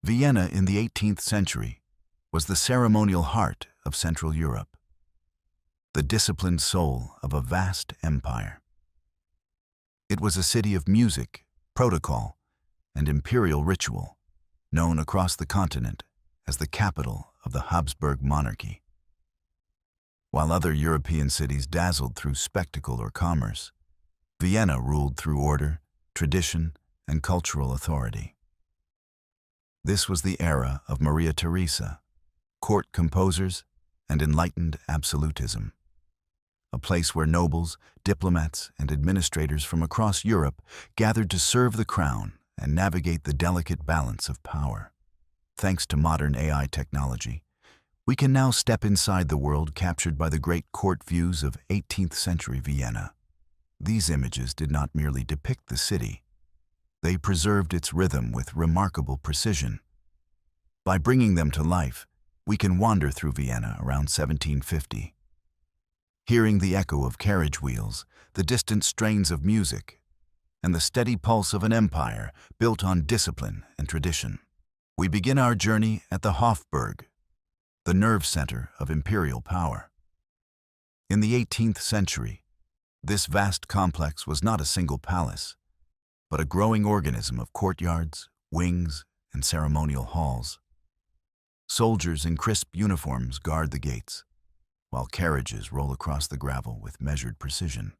Vienna in the 18th century was the ceremonial heart of Central Europe, the disciplined soul of a vast empire. It was a city of music, protocol, and imperial ritual, known across the continent as the capital of the Habsburg monarchy. While other European cities dazzled through spectacle or commerce, Vienna ruled through order, tradition, and cultural authority. This was the era of Maria Theresa, court composers, and enlightened absolutism. A place where nobles, diplomats, and administrators from across Europe gathered to serve the crown and navigate the delicate balance of power. Thanks to modern AI technology, we can now step inside the world captured by the great court views of 18th century Vienna. These images did not merely depict the city. They preserved its rhythm with remarkable precision. By bringing them to life, we can wander through Vienna around 1750. Hearing the echo of carriage wheels, the distant strains of music, and the steady pulse of an empire built on discipline and tradition. We begin our journey at the Hofburg, the nerve center of imperial power. In the 18th century, this vast complex was not a single palace, but a growing organism of courtyards, wings, and ceremonial halls. Soldiers in crisp uniforms guard the gates, while carriages roll across the gravel with measured precision.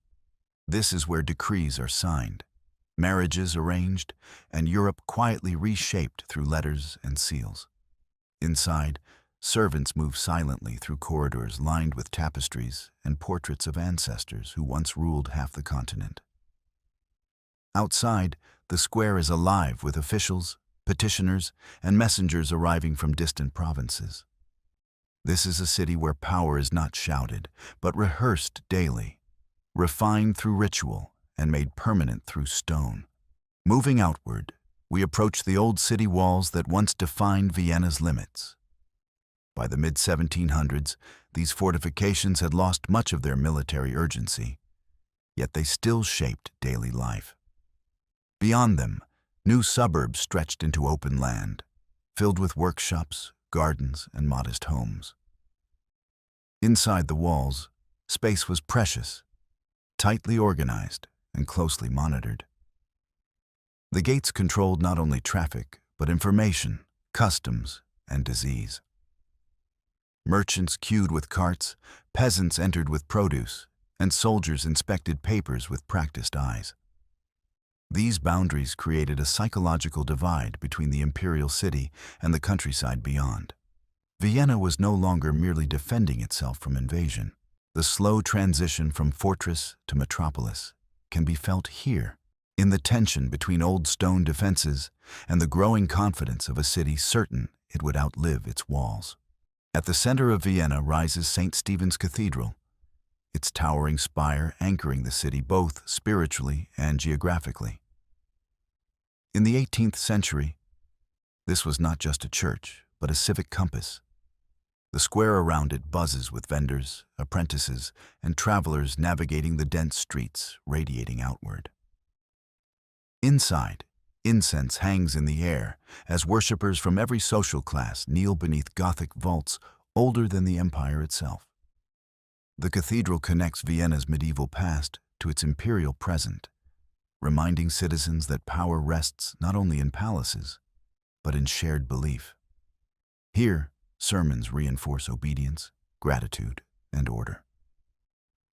This is where decrees are signed, marriages arranged, and Europe quietly reshaped through letters and seals. Inside, servants move silently through corridors lined with tapestries and portraits of ancestors who once ruled half the continent. Outside, the square is alive with officials, petitioners, and messengers arriving from distant provinces. This is a city where power is not shouted, but rehearsed daily, refined through ritual, and made permanent through stone. Moving outward, we approach the old city walls that once defined Vienna's limits. By the mid-1700s, these fortifications had lost much of their military urgency, yet they still shaped daily life. Beyond them, new suburbs stretched into open land, filled with workshops, gardens, and modest homes. Inside the walls, space was precious, tightly organized, and closely monitored. The gates controlled not only traffic, but information, customs, and disease. Merchants queued with carts, peasants entered with produce, and soldiers inspected papers with practiced eyes. These boundaries created a psychological divide between the imperial city and the countryside beyond. Vienna was no longer merely defending itself from invasion. The slow transition from fortress to metropolis can be felt here, in the tension between old stone defenses and the growing confidence of a city certain it would outlive its walls. At the center of Vienna rises St. Stephen's Cathedral, its towering spire anchoring the city both spiritually and geographically. In the 18th century, this was not just a church, but a civic compass. The square around it buzzes with vendors, apprentices, and travelers navigating the dense streets, radiating outward. Inside, incense hangs in the air as worshippers from every social class kneel beneath Gothic vaults older than the empire itself. The cathedral connects Vienna's medieval past to its imperial present, reminding citizens that power rests not only in palaces, but in shared belief. Here, sermons reinforce obedience, gratitude, and order.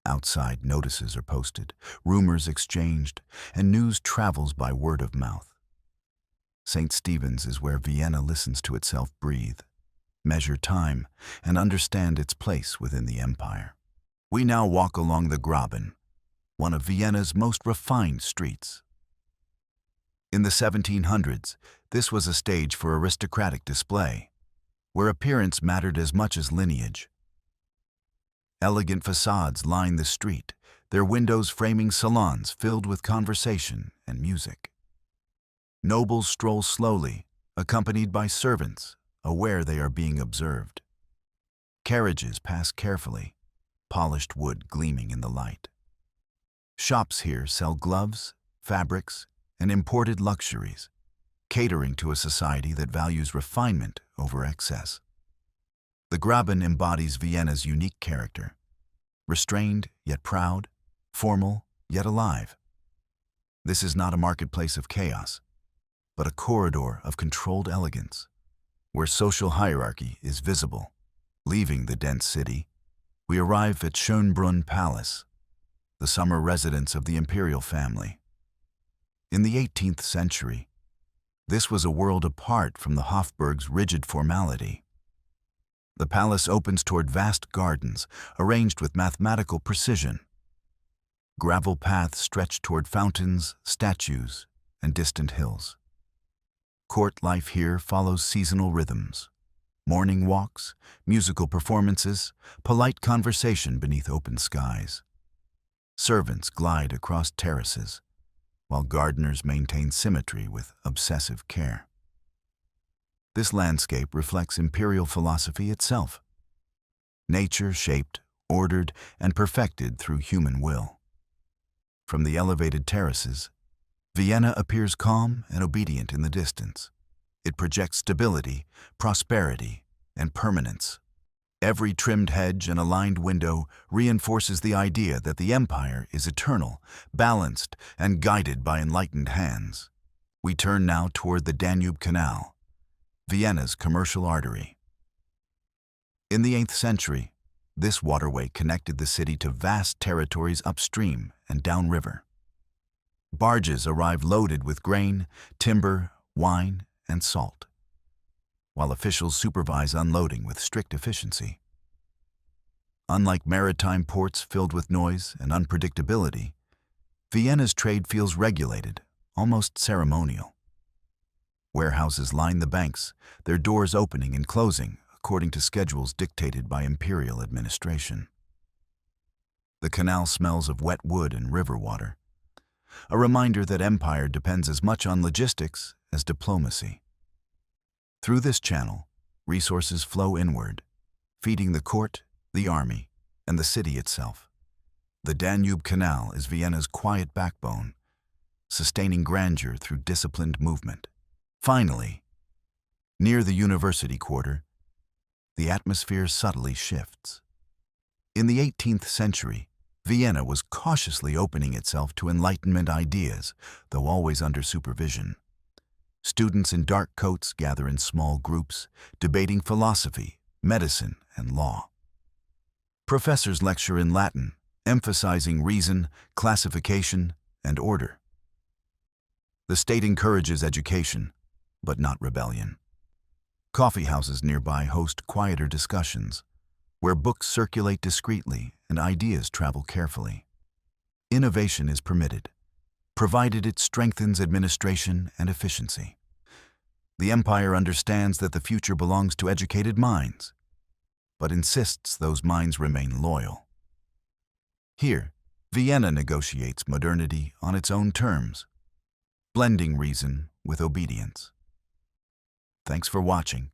Outside, notices are posted, rumors exchanged, and news travels by word of mouth. St. Stephen's is where Vienna listens to itself breathe, measure time, and understand its place within the empire. We now walk along the Graben, one of Vienna's most refined streets. In the 1700s, this was a stage for aristocratic display, where appearance mattered as much as lineage. Elegant facades line the street, their windows framing salons filled with conversation and music. Nobles stroll slowly, accompanied by servants, aware they are being observed. Carriages pass carefully, polished wood gleaming in the light. Shops here sell gloves, fabrics, and imported luxuries, catering to a society that values refinement over excess. The Graben embodies Vienna's unique character, restrained yet proud, formal yet alive. This is not a marketplace of chaos, but a corridor of controlled elegance, where social hierarchy is visible. Leaving the dense city, we arrive at Schönbrunn Palace, the summer residence of the imperial family. In the 18th century, this was a world apart from the Hofburg's rigid formality. The palace opens toward vast gardens, arranged with mathematical precision. Gravel paths stretch toward fountains, statues, and distant hills. Court life here follows seasonal rhythms. Morning walks, musical performances, polite conversation beneath open skies. Servants glide across terraces, while gardeners maintain symmetry with obsessive care. This landscape reflects imperial philosophy itself. Nature shaped, ordered, and perfected through human will. From the elevated terraces, Vienna appears calm and obedient in the distance. It projects stability, prosperity, and permanence. Every trimmed hedge and aligned window reinforces the idea that the empire is eternal, balanced, and guided by enlightened hands. We turn now toward the Danube Canal, Vienna's commercial artery. In the 8th century, this waterway connected the city to vast territories upstream and downriver. Barges arrived loaded with grain, timber, wine, and salt, while officials supervise unloading with strict efficiency. Unlike maritime ports filled with noise and unpredictability, Vienna's trade feels regulated, almost ceremonial. Warehouses line the banks, their doors opening and closing according to schedules dictated by imperial administration. The canal smells of wet wood and river water, a reminder that empire depends as much on logistics as diplomacy. Through this channel, resources flow inward, feeding the court, the army, and the city itself. The Danube Canal is Vienna's quiet backbone, sustaining grandeur through disciplined movement. Finally, near the university quarter, the atmosphere subtly shifts. In the 18th century, Vienna was cautiously opening itself to Enlightenment ideas, though always under supervision. Students in dark coats gather in small groups, debating philosophy, medicine, and law. Professors lecture in Latin, emphasizing reason, classification, and order. The state encourages education, but not rebellion. Coffee houses nearby host quieter discussions, where books circulate discreetly and ideas travel carefully. Innovation is permitted, provided it strengthens administration and efficiency. The empire understands that the future belongs to educated minds, but insists those minds remain loyal. Here, Vienna negotiates modernity on its own terms, blending reason with obedience. Thanks for watching.